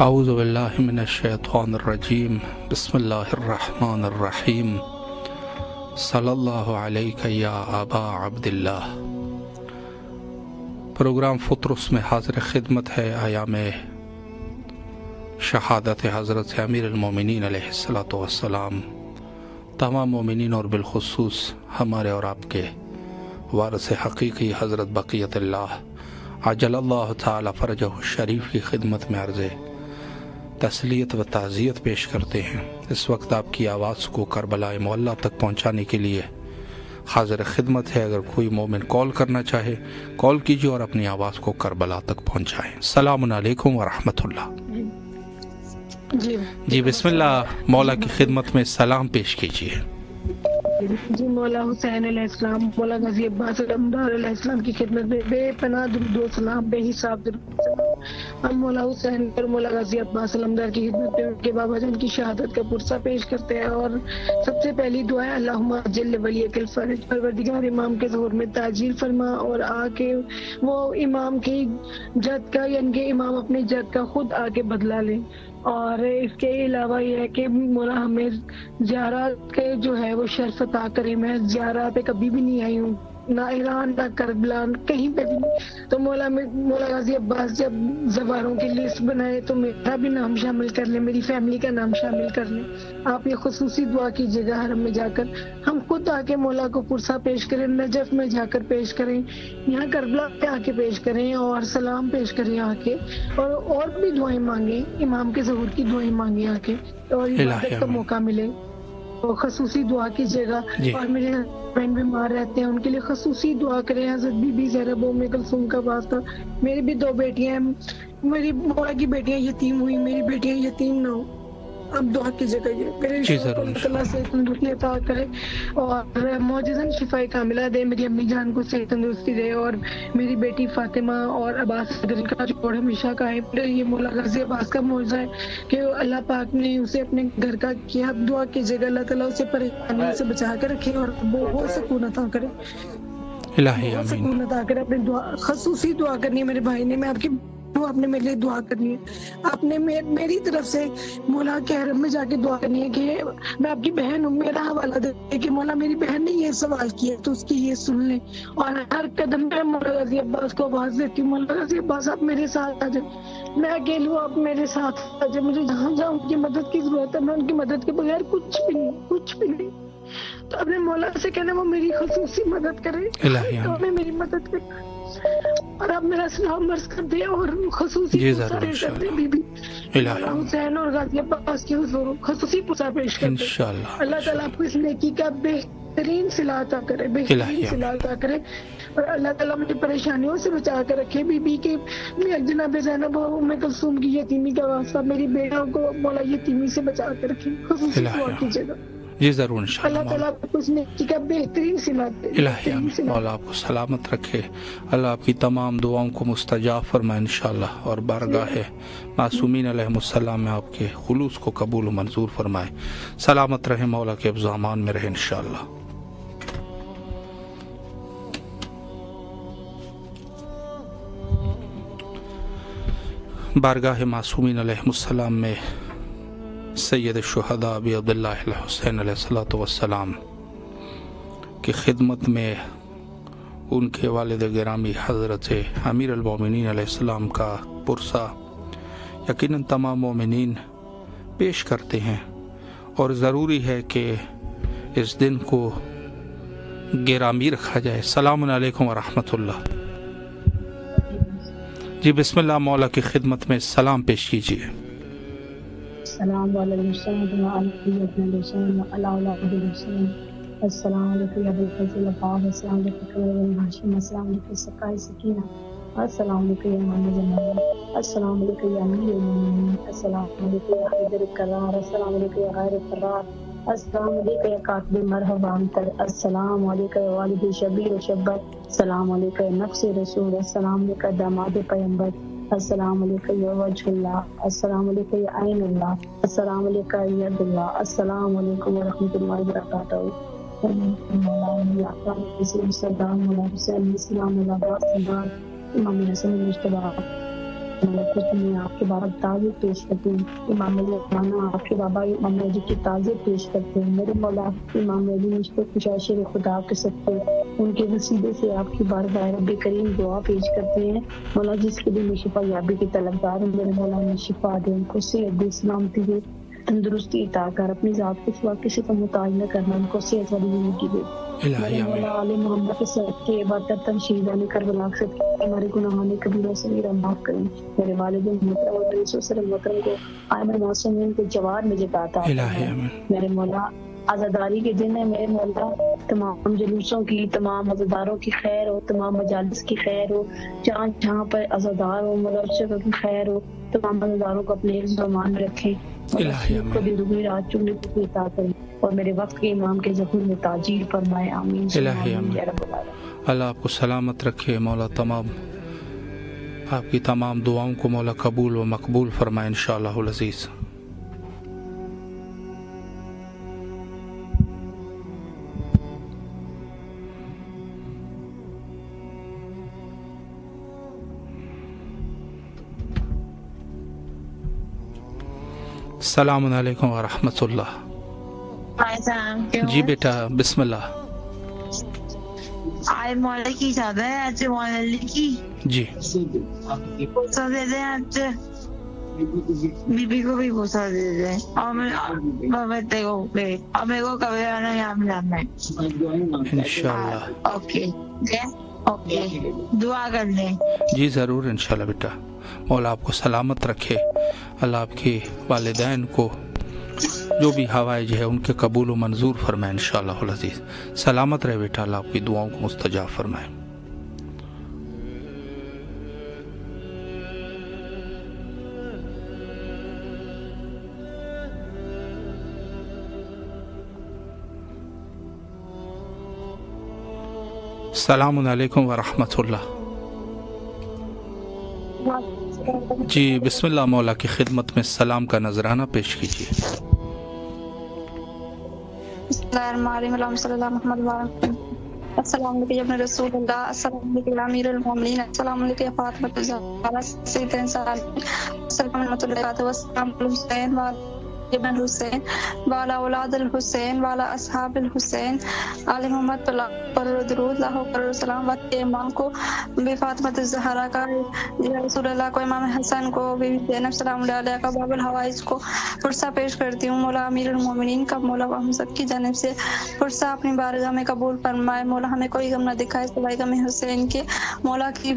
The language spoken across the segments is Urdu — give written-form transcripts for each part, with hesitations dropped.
اعوذ باللہ من الشیطان الرجیم بسم اللہ الرحمن الرحیم صلی اللہ علیہ یا ابا عبداللہ۔ پروگرام فطرس میں حاضر خدمت ہے ایام شہادت حضرت امیر المومنین علیہ الصلاۃ والسلام۔ تمام مومنین اور بالخصوص ہمارے اور آپ کے وارث حقیقی حضرت بقیت اللہ عجل اللہ تعالی فرجہ الشریف کی خدمت میں عرض تسلیت و تعزیت پیش کرتے ہیں۔ اس وقت آپ کی آواز کو کربلا معلی تک پہنچانے کے لیے حاضر خدمت ہے۔ اگر کوئی مومن کال کرنا چاہے کال کیجیے اور اپنی آواز کو کربلا تک پہنچائیں۔ السلام علیکم ورحمۃ اللہ۔ جی بسم اللہ، مولا کی خدمت میں سلام پیش کیجیے۔ جی مولا حسین علیہ السلام، مولا غازی عباس علمدار علیہ السلام کی خدمت میں بے پناہ درود و سلام، بے حساب درود و سلام ہم مولا حسین اور مولا غازی عباس علمدار کی خدمت میں ان کے بابا جان کی شہادت کا پرسہ پیش کرتے ہیں۔ اور سب سے پہلی دعا ہے اللہم اجل ولیک الفرج، پروردگار امام کے ظہور میں تاجیل فرما اور آ کے وہ امام کی جد کا، یعنی کہ امام اپنے جد کا خود آ کے بدلا لیں۔ اور اس کے علاوہ یہ ہے کہ مولا ہمیں زیارات کے جو ہے وہ شرف عطا کرے۔ میں زیارات پہ کبھی بھی نہیں آئی ہوں، نہ ایران نہ کربلا، کہیں پہ بھی نہیں۔ تو مولا غازی عباس جب زواروں کی لسٹ بنائے تو میرا بھی نام شامل کر لیں، میری فیملی کا نام شامل کر لیں۔ آپ یہ خصوصی دعا کیجیے گا حرم میں جا کر، ہم خود آ کے مولا کو پرسہ پیش کریں، نجف میں جا کر پیش کریں، یہاں کربلا پہ آ کے پیش کریں اور سلام پیش کریں آ کے، اور بھی دعائیں مانگیں، امام کے ظہور کی دعائیں مانگیں آ کے، اور عبادت کا موقع ملے تو خصوصی دعا کیجیے گا۔ اور میرے ہسبینڈ بیمار رہتے ہیں، ان کے لیے خصوصی دعا کریں۔ حضرت بی بی زینب ام کلثوم کا واسطہ، میری بھی 2 بیٹیاں ہیں، میری مولا کی بیٹیاں یتیم ہوئی، میری بیٹیاں یتیم نہ ہو، اب دعا کیجیے گا یہ میرے اللہ سے تندرستی عطا کرے اور معجزاً شفا کاملہ دے، میری امی جان کو صحت تندرستی دے، اور میری بیٹی فاطمہ اور عباس صدر کا جوڑ ہمیشہ قائم رہے۔ یہ مولا غازی عباس کا معجزہ ہے کہ اللہ پاک نے اسے اپنے گھر کا کیا۔ دعا کیجیے گا اللہ تعالیٰ اسے پریشانیوں سے بچا کے رکھے اور بہت سکون عطا کرے، بہت سکون عطا کرے۔ اپنی دعا خصوصی دعا کرنی ہے میرے بھائی نے، آپ نے میرے لیے دعا کرنی ہے، آپ نے میری طرف سے مولا کے حرم میں جا کے دعا کرنی ہے کہ میں آپ کی بہن ہوں، میرا حوالہ دے کہ مولا میری بہن نے یہ سوال کیا تو اس کی یہ سن لیں۔ اور ہر قدم پہ مولا غازی عباس کو آواز دیتی ہوں، مولا غازی عباس آپ میرے ساتھ آ جائیں، میں اکیلی ہوں، آپ میرے ساتھ آ جائیں، مجھے جہاں جہاں ان کی مدد کی ضرورت ہے میں ان کی مدد کے بغیر کچھ بھی نہیں۔ تو اپنے مولا سے کہنا وہ میری خصوصی مدد کرے، تو میں میری مدد کرے، اور آپ میرا سلام عرض کر دیں اور خصوصی پرسہ پیش کر دیں بی بی حسین اور غازی عباس کے حضور، خصوصی پرسہ پیش کر دیں۔ اللہ تعالیٰ آپ کو اس نیکی کا بہترین صلہ عطا کرے، بہترین صلہ عطا کرے، اور اللہ تعالیٰ مجھے پریشانیوں سے بچا کر رکھے۔ بی بی کے جناب زینب ام کلثوم کی یتیمی کا واسطہ، میری بیٹوں کو مولا یتیمی سے بچا کر رکھے، خصوصی دعا کیجیے گا۔ جی ضرور انشاءاللہ۔ اللہ تعالیٰ آپ کو اس نیکی کا بہترین صلہ دے، الہی آمین۔ مولا آپ کو سلامت رکھے، اللہ آپ کی تمام دعاؤں کو مستجاب فرمائے انشاءاللہ، اور بارگاہ معصومین علیہم السلام میں آپ کے خلوص کو قبول و منظور فرمائے۔ سلامت رہے، مولا کے حفظ و امان میں رہے انشاءاللہ۔ بارگاہ معصومین علیہم السلام میں سید الشہداء ابی عبداللہ الحسین علیہ الصلوۃ والسلام کی خدمت میں ان کے والد گرامی حضرت امیر المومنین علیہ السلام کا پرسہ یقیناً تمام مومنین پیش کرتے ہیں، اور ضروری ہے کہ اس دن کو گرامی رکھا جائے۔ السلام علیکم ورحمۃ اللہ۔ جی بسم اللہ، مولا کی خدمت میں سلام پیش کیجیے۔ السلام علیکم السلام علیکم ابو الفضل عباس، السلام علیکم ہاشم، السلام علیکم سکائے سکینہ، السلام علیکم امام جمال، السلام علیکم امیر المومنین، السلام علیکم حیدر کرار، السلام علیکم غیر فرار، السلام علیکم کاتب مرحبا انتر، السلام علیکم والد شبیر و شبر، السلام علیکم نفس رسول، السلام علیکم داماد پیمبر، السلام علیکم یا وجہ اللہ، السلام علیکم یا عین اللہ، السلام علیکم یا ید اللہ، السلام علیکم ورحمۃ اللہ وبرکاتہ۔ امام حسن مجتبی کچھ میں آپ کے بابا تعزیت پیش کرتے ہیں. امام زمانہ آپ کے بابا امام مہدی کی تعزیت پیش کرتے ہیں. میرے مولا امام مہدی مشتاق مشاشر خدا کے صدقے ان کے وسیلے سے آپ کی بارگاہ رب کریم دعا پیش کرتے ہیں. مولا جس کے دل میں شفا یابی کی طلبگار ہیں میرے مولا نے شفا دے، ان کو صحت دے، سلامتی دے، تندرستی عطا کر، اپنی ذات کے سوا کسی کا محتاج نہ کرنا، ان کو صحت والی زندگی دے. میرے مولا علی محمد کے صدقے عبادت شہیدان کربلا کے صدقے ہمارے گناہان کبیرہ صغیرہ معاف کریں. میرے والدین محترم اور میرے سسر محترم کو آئمہ معصومین کے جوار میں جتا عطا فرمائے. میرے مولا عزاداری کے دن ہے میرے مولا، تمام جلوسوں کی، تمام عزاداروں کی خیر ہو، تمام مجالس کی خیر ہو، جہاں جہاں پر عزادار ہو مولا اس جگہ کی خیر ہو. تمام عزاداروں کو اپنے حفظ و امان میں رکھیں، کو بھی دگنی رات چگنی کو عطا کریں، اور میرے وقت کے امام کے ظہور میں تاجیل فرمائے. آمین یا رب العالمین. اللہ آپ کو سلامت رکھے مولا، تمام آپ کی تمام دعاؤں کو مولا قبول و مقبول فرمائے انشاءاللہ العزیز. السلام علیکم ورحمۃ اللہ. جی بیٹا بسم اللہ. آئے مولا کی زیادہ ہے آج مولا کی جی بوسا دے دیں، آج بی بی کو بھی بوسا دے دیں، اور میرے کو کبھی آنا یہاں ملانا ہے انشاءاللہ. اوکے اوکے دعا کر لیں. جی ضرور انشاءاللہ بیٹا. مولا آپ کو سلامت رکھے، اللہ آپ کے والدین کو جو بھی حوائج ہے ان کے قبول و منظور فرمائے انشاءاللہ العزیز. سلامت رہے بیٹا، اللہ آپ کی دعاؤں کو مستجاب فرمائے. السلام علیکم ورحمۃ اللہ. جی بسم اللہ، مولا کی خدمت میں سلام کا نذرانہ پیش کیجیے. السلام علیکم ابن رسول اللہ، السلام علیکم امیر المومنین، السلام علیکم فاطمہ الزہرا سید انسان، السلام علیکم اللہ والسلام الحسین ابن الحسین والا اولاد الحسین والا اصحاب الحسین علی محمد پر درود لاہو پر السلام. وقت کے امام کو بی فاطمہ الزہرا کا، رسول اللہ کو، امام حسن کو، بی بی زینب سلام اللہ علیہ کا، باب الحوائج کو پرسہ پیش کرتی ہوں. مولا امیر المومنین کا مولا ہم سب کی جانب سے پرسہ اپنی بارگاہ میں قبول فرمائے. مولا ہمیں کوئی غم نہ دکھائے سوائے غم حسین کے. مولا کی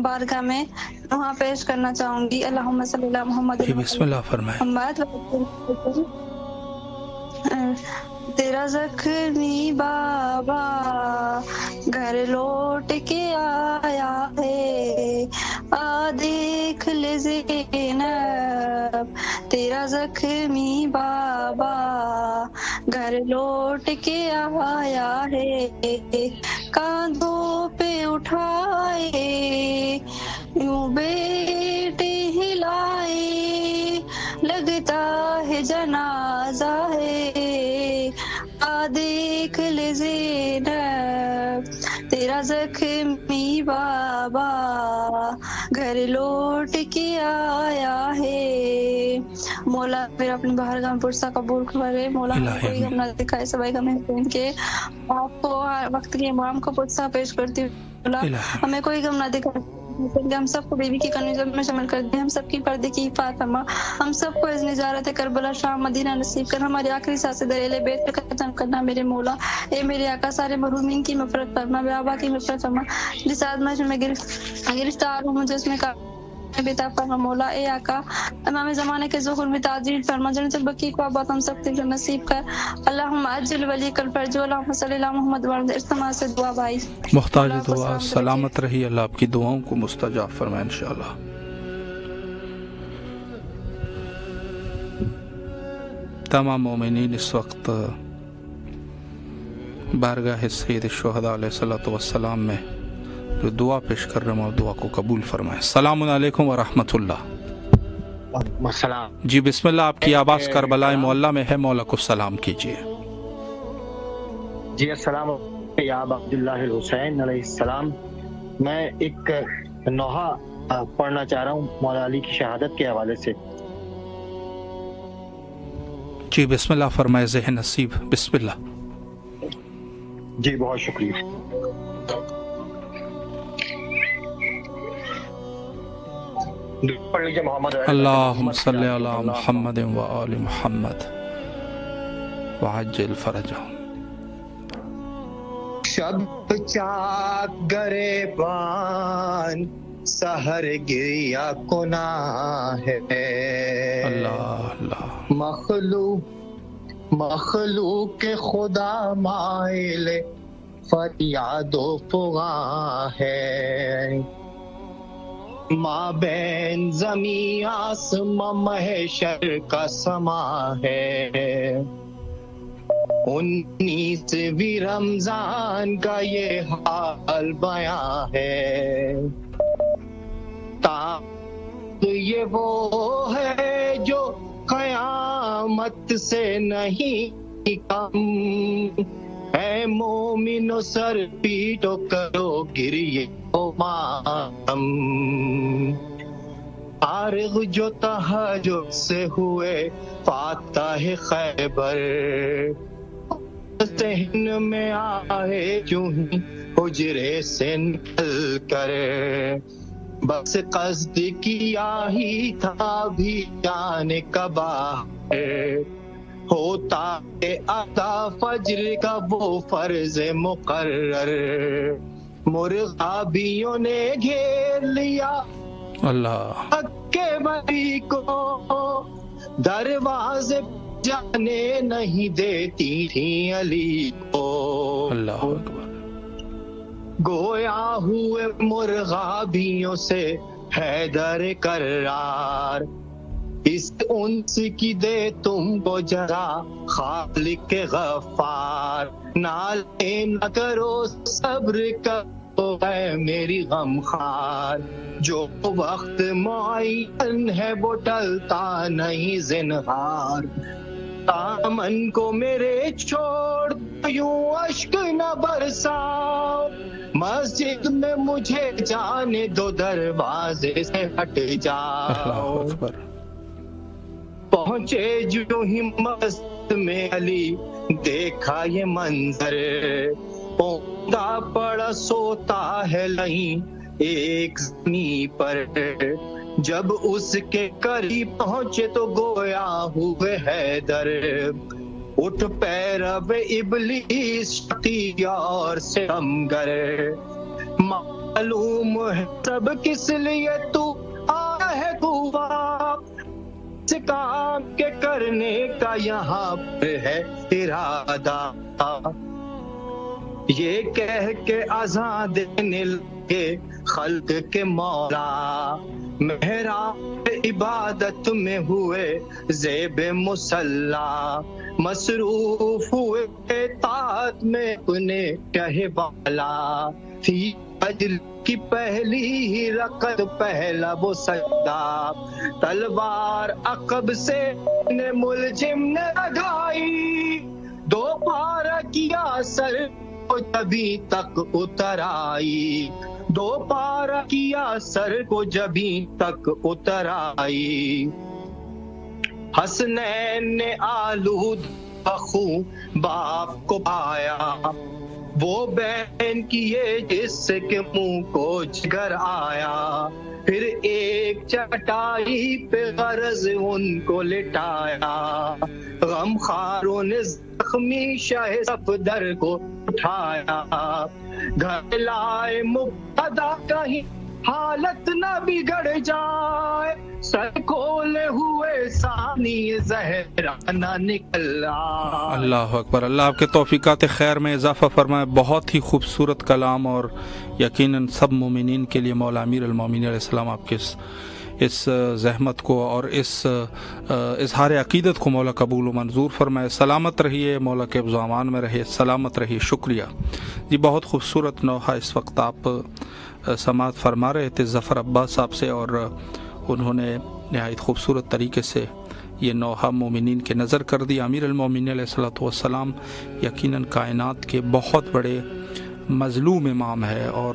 بارگاہ میں وہاں پیش کرنا چاہوں گی. اللہم صلی اللہ محمد بسم اللہ فرمائے. تیرا زخمی بابا گھر لوٹ کے آیا ہے، آ دیکھ لے زینب تیرا زخمی بابا گھر لوٹ کے آیا ہے، کاندھوں پہ اٹھائے یوں بیٹے ہلائے، لگتا ہے جنازہ ہے، آ دیکھ لے زینب تیرا زخمی بابا گھر لوٹ کے آیا ہے. مولا پھر اپنی بارگاہ میں پرسہ قبول کرے. مولا ہمیں کوئی غم نہ دکھائے سوائے غم حسین کے. آپ کو وقت کے امام کو پرسہ پیش کرتی ہوں. مولا ہمیں کوئی غم نہ دکھائے، ہم سب کو بیوی کی کنیزوں میں شامل کر دیں، ہم سب کی پردے کی حفاظت فرما، ہم سب کو از نجارت کربلا شام مدینہ نصیب کر، ہماری آخری سانس دریل بیت پہ ختم کرنا. میرے مولا اے میرے آقا سارے مرحومین کی مغفرت فرما، بابا کی مغفرت فرما، جس آدمی میں گرفتار ہوں مجھے اس میں بیتا فرما. مولا اے آقا امام زمانے کے ظہور میں تعجیل فرما، جنت البقیع کو آباد ہم سب کو نصیب کر. اللہم عجل ولی کل فرج، اللہم صلی اللہ محمد وعلى استماع سے دعا بھائی. محتاج دعا سلامت رہی، اللہ آپ کی دعاؤں کو مستجاب فرمائے انشاءاللہ. تمام مومنین اس وقت بارگاہ سید الشہداء علیہ الصلوۃ والسلام میں جو دعا پیش کر رہے ہیں اور دعا کو قبول فرمائے. السلام علیکم ورحمۃ اللہ. السلام. جی بسم اللہ، آپ کی آواز کربلا معلیٰ میں ہے، مولا کو سلام کیجیے. جی السلام یا ابا عبداللہ الحسین علیہ السلام. میں ایک نوحہ پڑھنا چاہ رہا ہوں مولا علی کی شہادت کے حوالے سے۔ جی بسم اللہ فرمائے ذہن نصیب، بسم اللہ۔ جی بہت شکریہ۔ پڑھ لیجیے محمد اللہم صلی علی محمد و آل محمد وعجل فرجہم۔ شب چاک گریبان سحر گریا گناہ ہے، اللہ اللہ، مخلوق خدا مائل فریاد و فغاں ہے، مابین زمین آسماں محشر کا سما ہے، 19ویں رمضان کا یہ حال بیان ہے، یہ وہ ہے جو قیامت سے نہیں کم، اے مومنو سر پیٹو کرو گریے و ماتم، فارغ جو تہجد سے ہوئے فاتح خیبر، ذہن میں آئے جو ہی حجرے سے نکل کر، بس قصد کیا ہی تھا بھی جانے کا باہر، ہوتا ہے ادا فجر کا وہ فرض مقرر، مرغابیوں نے گھیر لیا اللہ کے بری کو، دروازے جانے نہیں دیتی تھی علی کو، اللہ اکبر، گویا ہوئے مرغابیوں سے حیدر کرار، اس انس کی دے تم کو جرا خالق غفار، نالے نہ کرو صبر کرو اے میری غمخوار، جو وقت معین ہے وہ ٹلتا نہیں زنہار، دامن کو میرے چھوڑ یوں اشک نہ برساؤ، مسجد میں مجھے جانے دو دروازے سے ہٹ جاؤ، پہنچے جو ہی مسجد میں علی دیکھا یہ منظر، پوندا پڑا سوتا ہے لہیں ایک زمین پر، جب اس کے قریب پہنچے تو گویا ہوئے حیدر، اٹھ پیرو ابلیس شقی اور ستمگر، معلوم ہے سب کس لیے تو آیا ہے کوفہ، اس کام کے کرنے کا یہاں پر ہے ارادہ، یہ کہہ کے اذان دینے لگے خلق کے مولا، محراب عبادت میں ہوئے زیب مصلی، مصروف ہوئے اطاعت میں اپنے شہ بالا، فی فجر کی پہلی ہی رکعت پہلا وہ سجدہ، تلوار عقب سے نے ملجم نے لگائی، دو پارا کیا سر کو جبھی تک اتر آئی، دو پارا کیا سر کو جبھی تک اتر آئی، حسنین نے آلود بخوں باپ کو پایا، وہ بہن کیے جس سے کہ منہ کو جگر آیا، پھر ایک چٹائی پہ غرض ان کو لٹایا، غم خاروں نے زخمی شاہ صفدر کو اٹھایا، گھر لائے مبتدا کہیں حالت نہ بگڑ جائے، سر کھولے ہوئے ثانی زہرا نہ نکل آئے۔ اللہ اکبر، اللہ آپ کے توفیقات خیر میں اضافہ فرمائے۔ بہت ہی خوبصورت کلام، اور یقیناً سب مومنین کے لیے مولا امیر المومنین علیہ السلام آپ کے اس زحمت کو اور اس اظہار عقیدت کو مولا قبول و منظور فرمائے۔ سلامت رہیے، مولا کے امان میں رہیے، سلامت رہیے، شکریہ جی۔ بہت خوبصورت نوحہ اس وقت آپ سماعت فرما رہے تھے ظفر عباس صاحب سے، اور انہوں نے نہایت خوبصورت طریقے سے یہ نوحہ مومنین کے نظر کر دیا۔ امیر المومنین علیہ السلام یقیناً کائنات کے بہت بڑے مظلوم امام ہے، اور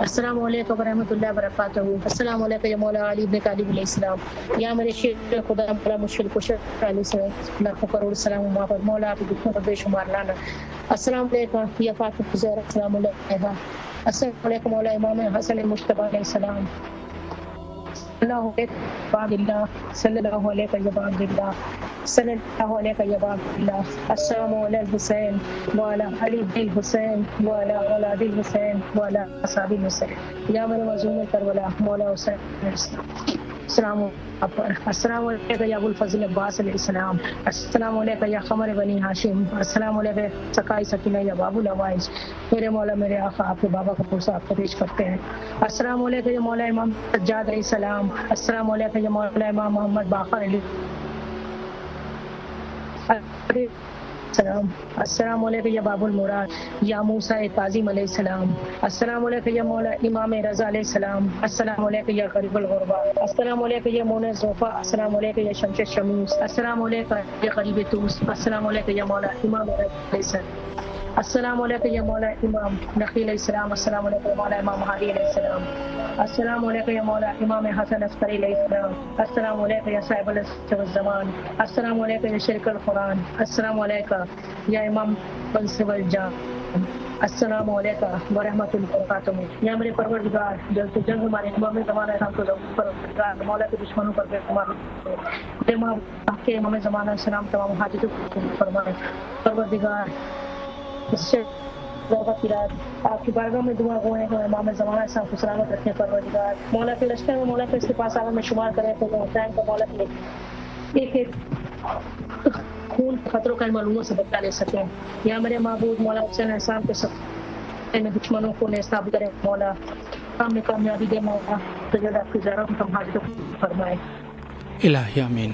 السلام علیکم ورحمۃ اللہ وبرکاتہ. السلام علیکم یا مولا علی ابن طالب علیہ السلام. یا میرے شیر خدا بڑا مشکل کشا علیہ السلام لاکھوں کروڑ سلام وہاں پر مولا آپ کی دکھوں پر بے شمار لانا. السلام علیکم یا فاطمہ زہرا السلام علیکم. السلام علیکم مولا امام حسن مجتبی علیہ السلام. اللہ علیہ صلی اللہ علیہ صلی اللہ علیہ یا باب اللہ. السلام علی الحسین وعلی علی بن الحسین وعلی اولاد الحسین وعلی اصحاب الحسین. یا میرے مظلوم کربلا مولا حسین السلام علیکم. السلام علیکم یا ابو الفضل عباس علیہ السلام. السلام علیکم یا قمر بنی ہاشم. السلام علیکم سقائی سکینہ یا باب العوائز. میرے مولا میرے آقا آپ کے بابا کا پرسہ آپ کو پیش کرتے ہیں. السلام علیکم یا مولا امام سجاد علیہ السلام. السلام علیکم یا مولا امام محمد باقر علیہ السلام. السلام علیکم یا باب المراد یا موسیٰ کاظم علیہ السلام. السلام علیکم یا مولا امام رضا علیہ السلام. السلام علیکم یا غریب الغربا. السلام علیکم یا مولا زوفا. السلام علیکم یا شمس شموس. السلام علیکم یا غریب توس. السلام علیکم یا مولا امام علیہ السلام. السلام علیکم یا مولا امام نخیل علیہ السلام. السلام علیکم یا مولا امام ہادی علیہ السلام. السلام علیکم یا مولا امام حسن عسکری علیہ السلام. السلام علیکم یا صاحب الزمان. السلام علیکم یا شرک القرآن. السلام علیکم یا امام منصب الجان. السلام علیکم ورحمۃ اللہ وبرکاتہ. یا میرے پروردگار جلد سے جلد ہمارے امام زمانہ شام کو پروردگار مولا کے دشمنوں پر امام کے امام زمانہ السلام تمام حاجتوں کو فرمائے. پروردگار اس سے کی رات آپ کی بارگاہ میں دعا گو ہے کہ امام زمانہ صاحب کو سلامت رکھیں. پروردگار مولا کے لشکر میں مولا کے اس کے پاس آگے میں شمار کرے تو حسین کو مولا کے ایک ایک خون خطروں کا معلوموں سے بچا لے سکیں. یا میرے معبود مولا حسین احسان کے سب میں دشمنوں کو نیستاب کرے. مولا کام میں کامیابی دے. مولا تو جلد آپ کی زیارہ کو تم حاجتوں کو فرمائے. الہی آمین.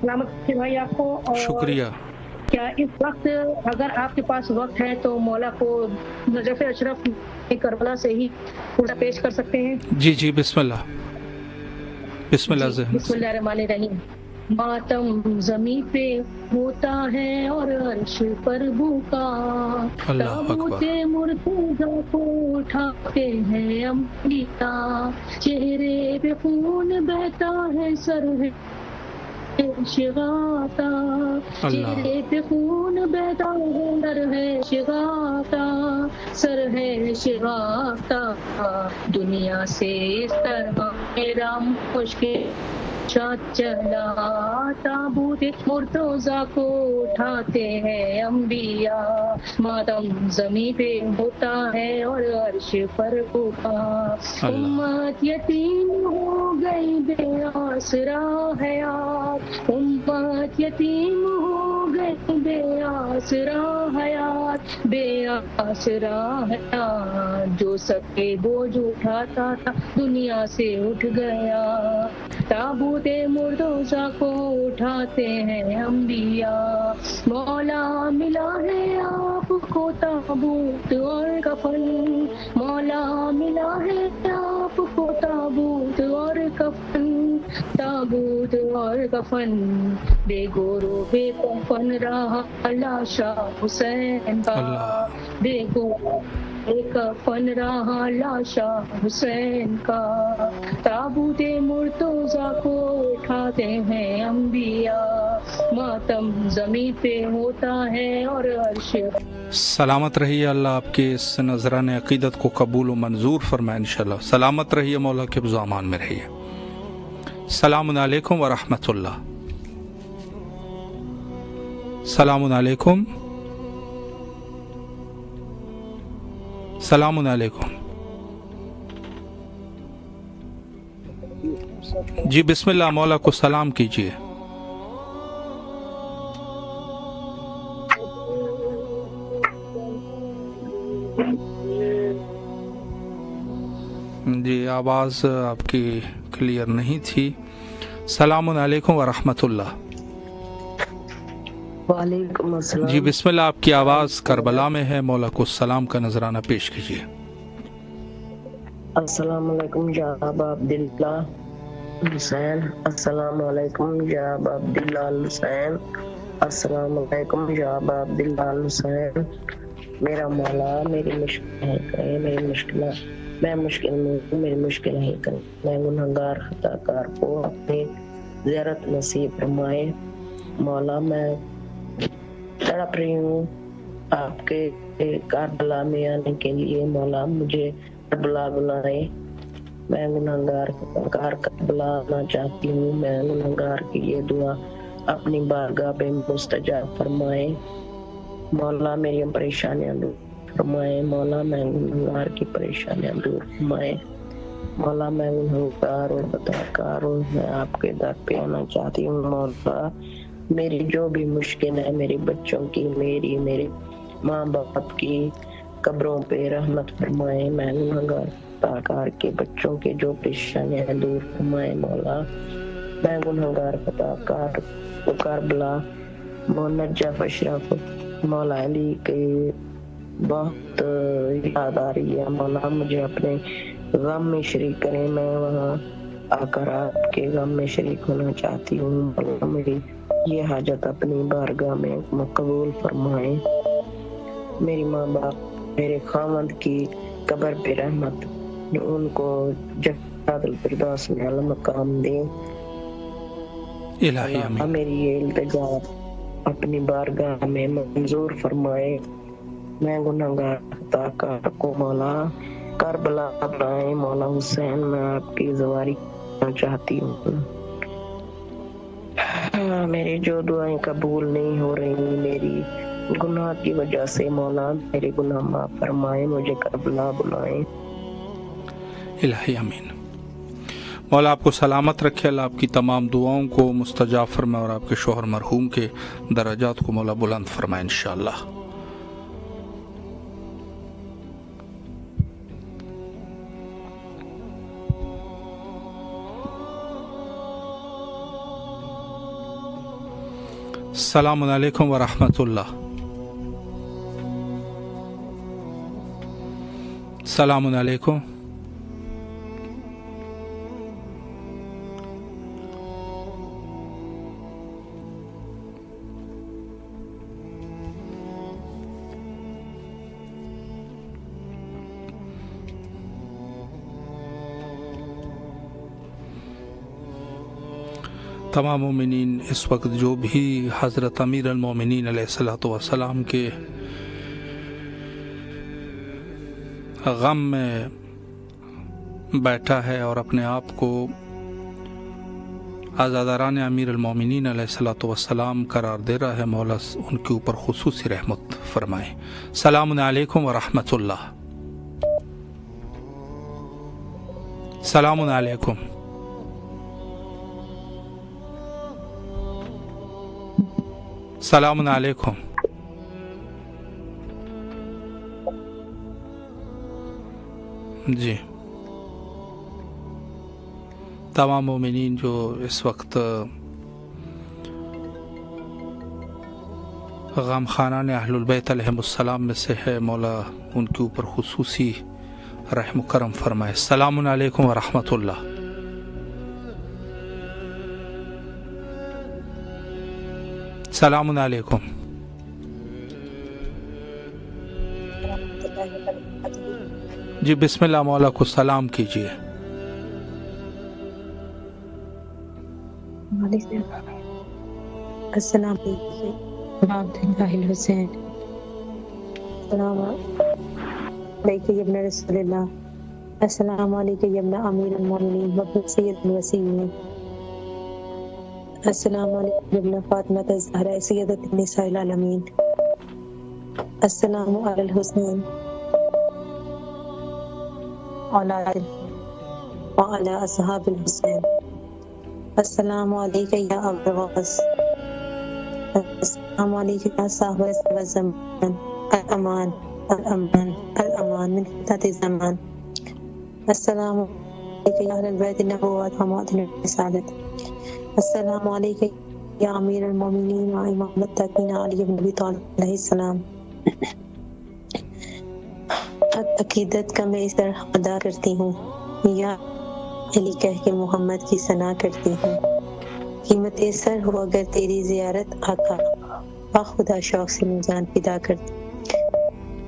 سلامت بھائی آپ کو. شکریہ. کیا اس وقت اگر آپ کے پاس وقت ہے تو مولا کو نجف اشرف کربلا سے ہی پورا پیش کر سکتے ہیں؟ جی جی بسم اللہ. بسم اللہ. بسم اللہ الرحمن الرحیم. ماتم زمین پہ ہوتا ہے اور عرش پر بھوکا. تابوت مرتضیٰ کو اٹھاتے ہیں انبیاء. چہرے پہ خون بہتا ہے سر ہے شغاتا. چہرے پہ خون بہتا ہے سر ہے شغاتا. سر ہے شغاتا. دنیا سے اس طرح میرا مشکل چلا. تابوت مرتضیٰ کو اٹھاتے ہیں انبیاء. ماتم زمین پہ ہوتا ہے اور عرش پر بھوکا. امت یتیم ہو گئی بے آسرا حیات. امت یتیم ہو گئی بے آسرا حیات. بے آسرا حیات. جو سب کے بوجھ اٹھاتا تھا دنیا سے اٹھ گیا. تابوت مرتضیٰ کو اٹھاتے ہیں انبیاء. مولا ملا ہے آپ کو تابوت اور کفن. مولا ملا ہے آپ کو تابوت اور کفن. تابوت اور کفن. بے گورو بے کفن رہا لاشا حسین کا. بے گورو بے کفن رہا لاشا حسین کا. تابوت مرتضیٰ کو اٹھاتے ہیں انبیاء. ماتم زمین پہ ہوتا ہے اور عرش. سلامت رہیے. اللہ آپ کے اس نذران عقیدت کو قبول و منظور فرمائے انشاءاللہ. سلامت رہیے. مولا کے حفظ و امان میں رہیے. السلام علیکم ورحمۃ اللہ. السلام علیکم. السلام علیکم. جی بسم اللہ. مولا کو سلام کیجیے. جی آواز آپ کی کلیئر نہیں تھی. السلام علیکم ورحمۃ اللہ. وعلیکم السلام. جی بسم اللہ. آپ کی آواز کربلا میں ہے. مولا کو سلام کا نذرانہ پیش کیجیے. السلام علیکم جناب عبداللہ حسین. السلام علیکم جناب عبداللہ حسین. السلام علیکم جناب عبداللہ حسین. میرا مولا میری مشکل حل کرے، میری مشکلات، میں مشکل میں ہوں، میری مشکل حل کرے، میں گنہگار خطا کار کو اپنی زیارت نصیب فرمائے۔ مولا میں تڑپ رہی ہوں آپ کے کربلا میں آنے کے لیے، مولا مجھے کربلا بلائے، میں گنہگار خطا کار کربلا آنا چاہتی ہوں، میں گنہگار کی یہ دعا اپنی بارگاہ پہ مستجاب فرمائے۔ مولا میری پریشانیاں دور فرمائے، مولا میں گنہگار کی پریشانیاں دور فرمائے، مولا میں گنہگار اور خطاکار ہوں، میں آپ کے در پہ آنا چاہتی ہوں۔ مولا میری جو بھی مشکل ہے، میری بچوں کی، میرے ماں باپ کی قبروں پہ رحمت فرمائے، میں گنہگار خطاکار کے بچوں کے جو پریشانیاں دور فرمائے۔ مولا میں گنہگار خطاکار کو کربلا نجف اشرف مولا علی کے بہت یاد آ رہی ہے، مولا مجھے اپنے غم میں شریک کریں، میں وہاں آ کر آپ کے غم میں شریک ہونا چاہتی ہوں۔ مولا میری یہ حاجت اپنی بارگاہ میں قبول فرمائیں، میری ماں باپ، میرے خاوند کی قبر پہ رحمت، ان کو جنت الفردوس میں اعلی مقام دیں۔ الہی آمین۔ میری یہ التجا اپنی بارگاہ میں منظور فرمائے، میں گنہگار خطاکار کو مولا کربلا بنائے، مولا حسین میں آپ کی زواری کرنا چاہتی ہوں۔ میری جو دعائیں قبول نہیں ہو رہی میری گناہ کی وجہ سے، مولا میرے گناہ معاف فرمائے، مجھے کربلا بلائیں۔ الہی آمین۔ مولا آپ کو سلامت رکھے، اللہ آپ کی تمام دعاؤں کو مستجاب فرمائے اور آپ کے شوہر مرحوم کے درجات کو مولا بلند فرمائے انشاءاللہ۔ السلام علیکم ورحمۃ اللہ۔ السلام علیکم۔ تمام مومنین اس وقت جو بھی حضرت امیر المومنین علیہ الصلوۃ والسلام کے غم میں بیٹھا ہے اور اپنے آپ کو آزاداران امیر المومنین علیہ الصلوۃ والسلام قرار دے رہا ہے، مولا ان کے اوپر خصوصی رحمت فرمائے۔ السلام علیکم ورحمۃ اللہ۔ السلام علیکم۔ السلام علیکم۔ جی تمام مومنین جو اس وقت غم خانان اہل البیت علیہم السلام میں سے ہے، مولا ان کے اوپر خصوصی رحم و کرم فرمائے۔ السلام علیکم ورحمۃ اللہ۔ السلام علیکم۔ جی بسم اللہ، مولا کو سلام کیجیے۔ السلام علیکم حسین، السلام علیکم یا ابن رسول اللہ، السلام علیکم یا ابن امیر المومنین وابن سید الوسیین، السلام علیکم ابن فاطمہ الزہرا سیدۃ النساء العالمین، السلام علی الحسین وعلی اصحاب الحسین، السلام علیکم یا ابو الغاث، السلام علیکم یا صاحب الزمان، الامان الامان الامان من فتنة الزمان، السلام علیکم یا اہل البیت النبوات ومعدن الرسالت، السلام علیکم یا امیر المومنین و امام التقین علی بن ابی طالب علیہ السلام۔ عقیدت کا میں اس طرح ادا کرتی ہوں، یا علی کہہ کے محمد کی ثنا کرتی ہوں، قیمت سر ہو اگر تیری زیارت آقا، خدا شوق سے میں جان فدا کرتی،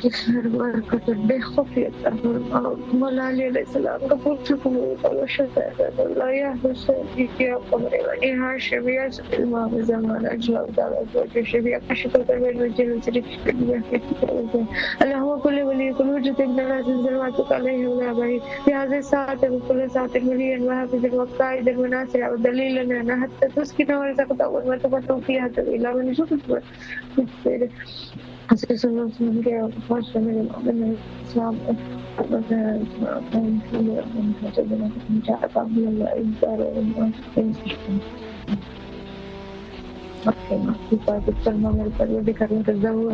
کی خیر برکت بے خوفی عطا فرماؤ. مولا علی علیہ السلام کا پوچھ قبول کرو. شفاعت اللہ یا حسین یا قمر یا ہاشم یا امام زمانہ جواب دعوت و شفیع کا شکر کرنے میں جنت شریف کے لیے اللهم كل وليك الوجود ابن العزيز زلواتك عليه ولا بعيد في هذه الساعة وكل ساعة مليا وحافظ وقائد المناصر ودليل لنا حتى تسكن ورزقك أول تفتح فيها إلى من يشوفك حسن صلى الله عليه وسلم كي أفاش من الأمن الإسلام من حجبنا من جاء قبل الله إنسار وإنسان مخفي فاتح فرما میرے پروردگار کا ظہور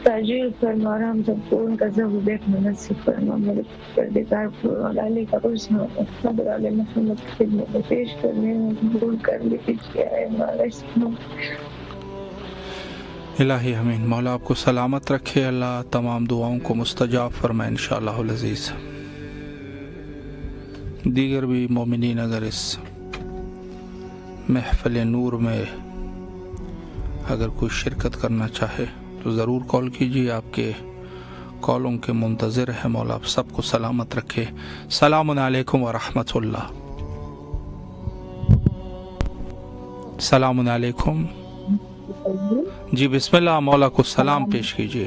تاجیل فرما اور ہم سب کو ان کا ظہور دیکھنا نصیب فرما. میرے پروردگار مولا علی کا حسن صبر علی محمد کی خدمت میں پیش کرنے میں قبول کر لیجیے اے مولا. الہی امین. مولا آپ کو سلامت رکھے. اللہ تمام دعاؤں کو مستجاب فرمائے انشاءاللہ العزیز. دیگر بھی مومنین اگر اس محفل نور میں اگر کوئی شرکت کرنا چاہے تو ضرور کال کیجیے. آپ کے کالوں کے منتظر ہے. مولا آپ سب کو سلامت رکھے. السلام علیکم ورحمۃ اللہ. السلام علیکم. جی بسم اللہ. مولا کو سلام پیش کیجیے.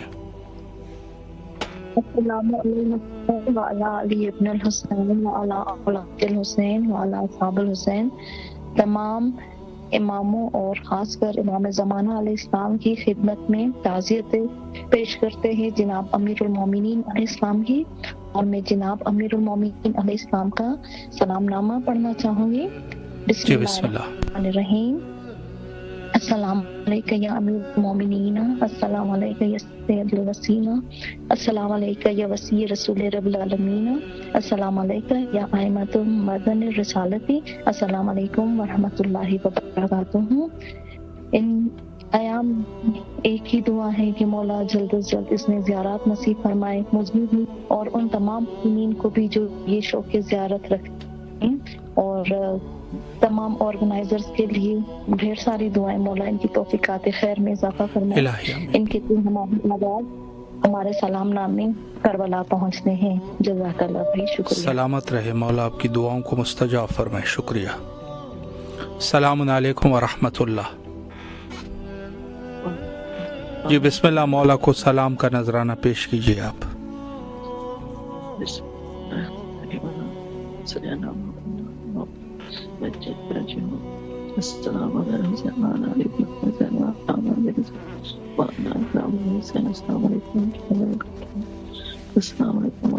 السلام علیکم وعلی علی ابن الحسین وعلی اولاد الحسین وعلی اصحاب الحسین. تمام اماموں اور خاص کر امام زمانہ علیہ السلام کی خدمت میں تعزیت پیش کرتے ہیں جناب امیر المومنین علیہ السلام کی. اور میں جناب امیر المومنین علیہ السلام کا سلام نامہ پڑھنا چاہوں گی. بسم اللہ الرحمن الرحیم. السلام علیکم یا امیر المومنین. السلام علیکم یا سید الوسیلہ. السلام علیکم یا وسیع رسول رب العالمین. السلام علیکم یا ائمۃ مدن الرسالتی. السلام علیکم ورحمۃ اللہ وبرکاتہ. ان ایام ایک ہی دعا ہے کہ مولا جلد از جلد اس میں زیارات نصیب فرمائے مجھے بھی اور ان تمام مومنین کو بھی جو یہ شوق زیارت رکھتے ہیں. اور تمام آرگنائزرز کے لیے ڈھیر ساری دعائیں. مولا ان کی توفیقات خیر میں اضافہ فرمائے. ان کے تین ہمارے سلام نامے کربلا پہنچتے ہیں. جزاک اللہ بھائی شکریہ. سلامت رہے. مولا آپ کی دعاؤں کو مستجاب فرمائے. شکریہ. السلام علیکم ورحمۃ اللہ. جی بسم اللہ. مولا کو سلام کا نذرانہ پیش کیجیے آپ. السلام علیکم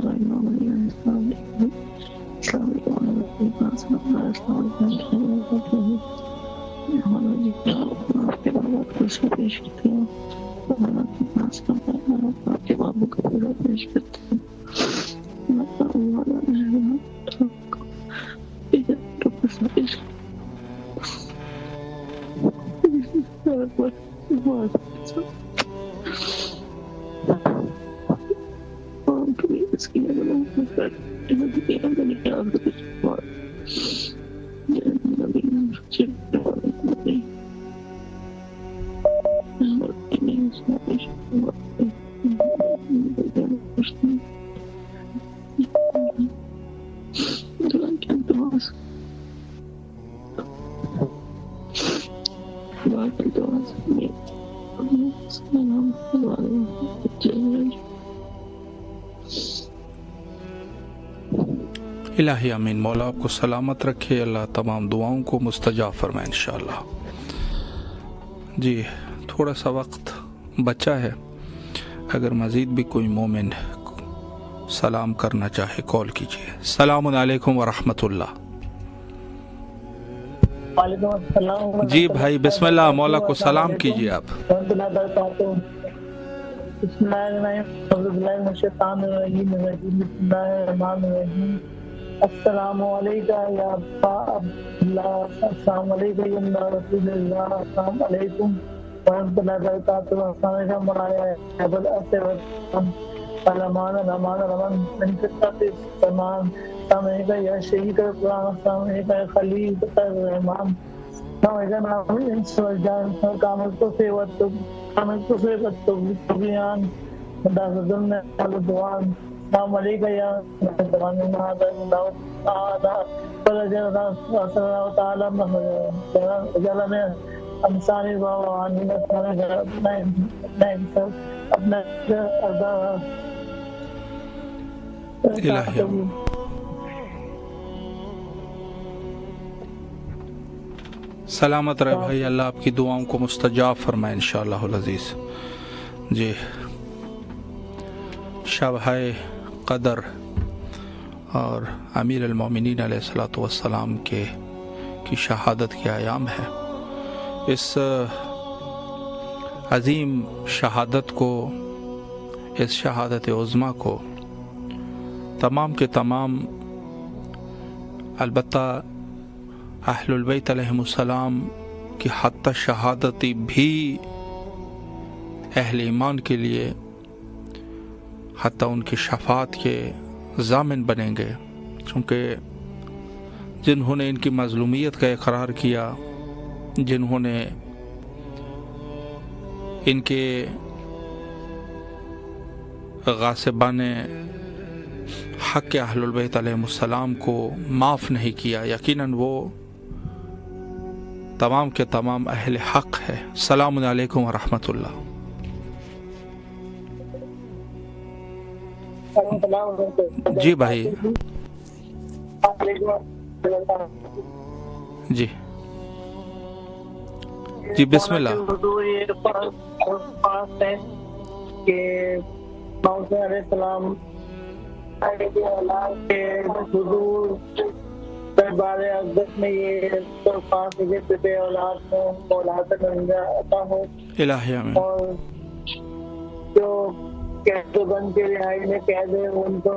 الہی امین. مولا آپ کو سلامت رکھے. اللہ تمام دعاؤں کو مستجاب فرمائے انشاءاللہ. جی تھوڑا سا وقت بچا ہے. اگر مزید بھی کوئی مومن سلام کرنا چاہے کال کیجیے. السلام علیکم ورحمۃ اللہ. وعلیکم السلام. جی بھائی بسم اللہ. مولا کو سلام کیجیے آپ. السلام علیکم یا ابا عبداللہ. السلام علیکم یا رسول اللہ. السلام علیکم ورحمۃ اللہ وبرکاتہ. السلام علیکم مولانا ابو الاسود الامان الامان الامان من کتاب السلام. السلام علیکم یا شہید القرآن. السلام علیکم یا خلیل الرحمان. السلام علیکم انس والجان. کامل تو سے وقت کامل تو سے وقت بیان مدازدن الدوان السلام علیکم یا زمان هذا هذا فرجنا صلی اللہ تعالی جلنا امثال وعن اپنا الہی سلامت رہے بھائی، اللہ آپ کی دعاؤں کو مستجاب فرمائے انشاءاللہ العزیز۔ جی شب قدر اور امیر المومنین علیہ الصلوۃ والسلام کی شہادت کے ایام ہے۔ اس عظیم شہادت کو، اس شہادت عظمیٰ کو تمام کے تمام، البتہ اہل البیت علیہم السلام کی حتی شہادتی بھی اہل ایمان کے لیے حتی ان کی شفاعت کے ضامن بنیں گے، چونکہ جنہوں نے ان کی مظلومیت کا اقرار کیا، جنہوں نے ان کے غاصبان حق اہل البیت علیہم السلام کو معاف نہیں کیا، یقیناً وہ تمام کے تمام اہل حق ہے۔ السلام علیکم ورحمۃ اللہ۔ جی بھائی، جی جی بسم اللہ۔ یہ پاس ہے کہ موسیٰ علیہ السلام کے حضور دربار عزت میں یہ درخواست ہے کہ بے اولاد ہوں، اولاد ننجا عطا ہو الہی آمین۔ اور جو قید بند کے رہائی میں قید ہے ان کو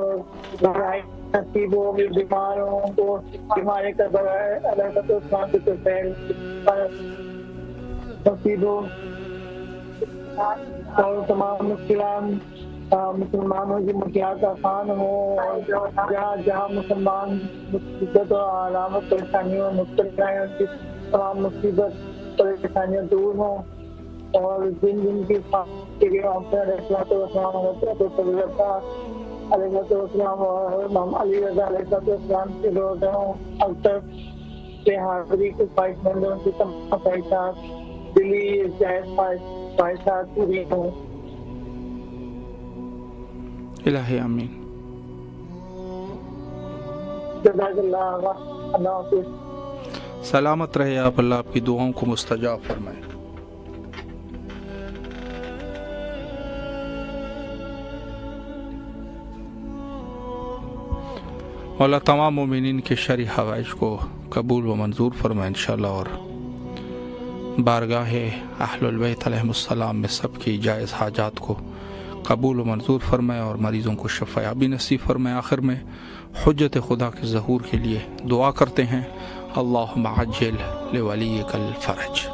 رہائی نصیب ہو، بیمار ہوں تو بیماری کا برائے اللہ کا عثمان کے توفیل نصیب ہو، اور تمام مشکلات مسلمانوں کی مشکلات آسان ہو، اور جہاں جہاں مسلمان مصیبت اور علامت پریشانیوں مبتلا ہیں ان کی تمام مصیبت پریشانیاں دور ہوں، اور جن جن کی علیہ السلام اور امام علی رضا علیہ السلام کے روزے ہوں، اکثر کے حاضری کی خواہش مند ان کی تمام خواہشات دلی جائز خواہشات پوری ہوں۔ الہی آمین۔ جزاک اللہ حافظ۔ سلامت رہے آپ، اللہ آپ کی دعاؤں کو مستجاب فرمائے۔ مولا تمام مومنین کے شرعی حوائج کو قبول و منظور فرمائے انشاءاللہ، اور بارگاہ اہل البیت علیہم السلام میں سب کی جائز حاجات کو قبول و منظور فرمائے، اور مریضوں کو شفا یابی نصیب فرمائے۔ آخر میں حجت خدا کے ظہور کے لیے دعا کرتے ہیں، اللہم عجل لولیک الفرج۔